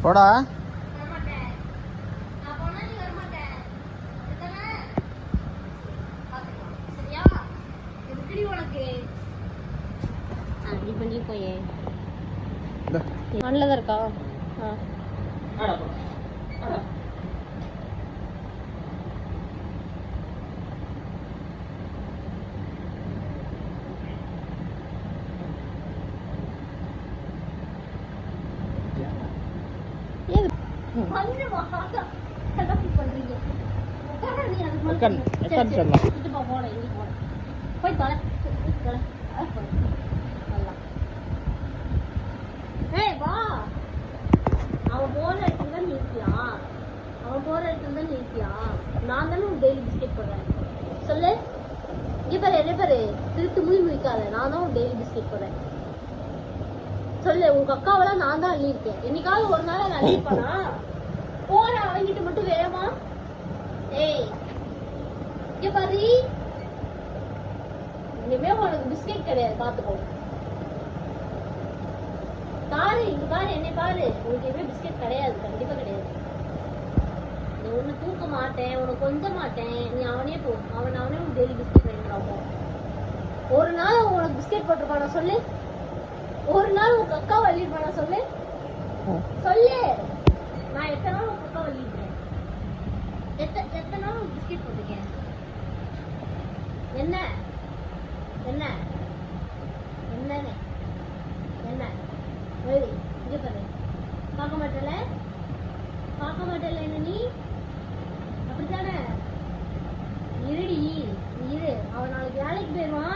போடா. நல்லதா இருக்கா? நான் தானே டெய்லி பிஸ்கெட் போடுறேன். சொல்லு. இங்க பாரு, என்ன பாரு, திருட்டு முழி முழிக்காத. நான் தான் டெய்லி பிஸ்கெட் போடுறேன். சொல்லு. உங்க அக்காவெல்லாம் நான் தான் அள்ளியிருக்கேன். என்னைக்காவது ஒரு நாள் நான் அள்ளிருப்பேனா? போற அவங்கிட்ட மட்டும் வேகமா. ஏய் இங்க பாரு, இனிமே உனக்கு பிஸ்கெட் கிடையாது, பாத்துக்கோ. பாரு, இங்க பாரு, என்னை பாரு, உனக்கு இனிமே பிஸ்கெட் கிடையாது, கண்டிப்பா கிடையாது. நீ ஒண்ணு தூக்க மாட்டேன், உனக்கு கொஞ்ச மாட்டேன், நீ அவனே போ. அவனே உனக்கு டெய்லி பிஸ்கெட் வாங்கிட்டு. ஒரு நாள் உனக்கு பிஸ்கெட் போட்டிருப்பானா சொல்லு. ஒரு நாள் உங்க அக்கா வள்ளிருப்பானா சொல்லு. சொல்லு. நான் எத்தனை நாள் உங்க அக்கா வள்ளிருக்கேன்? எத்தனை நாள் உனக்கு பிஸ்கெட் போட்டிருக்கேன்? என்ன என்ன என்னன்னு என்ன வெரி இங்க பாரு. பார்க்க மாட்டல என்ன நீ? அப்படித்தானே? இருடி, இரு. அவன் நாளைக்கு வேலைக்கு போயிடுவான்.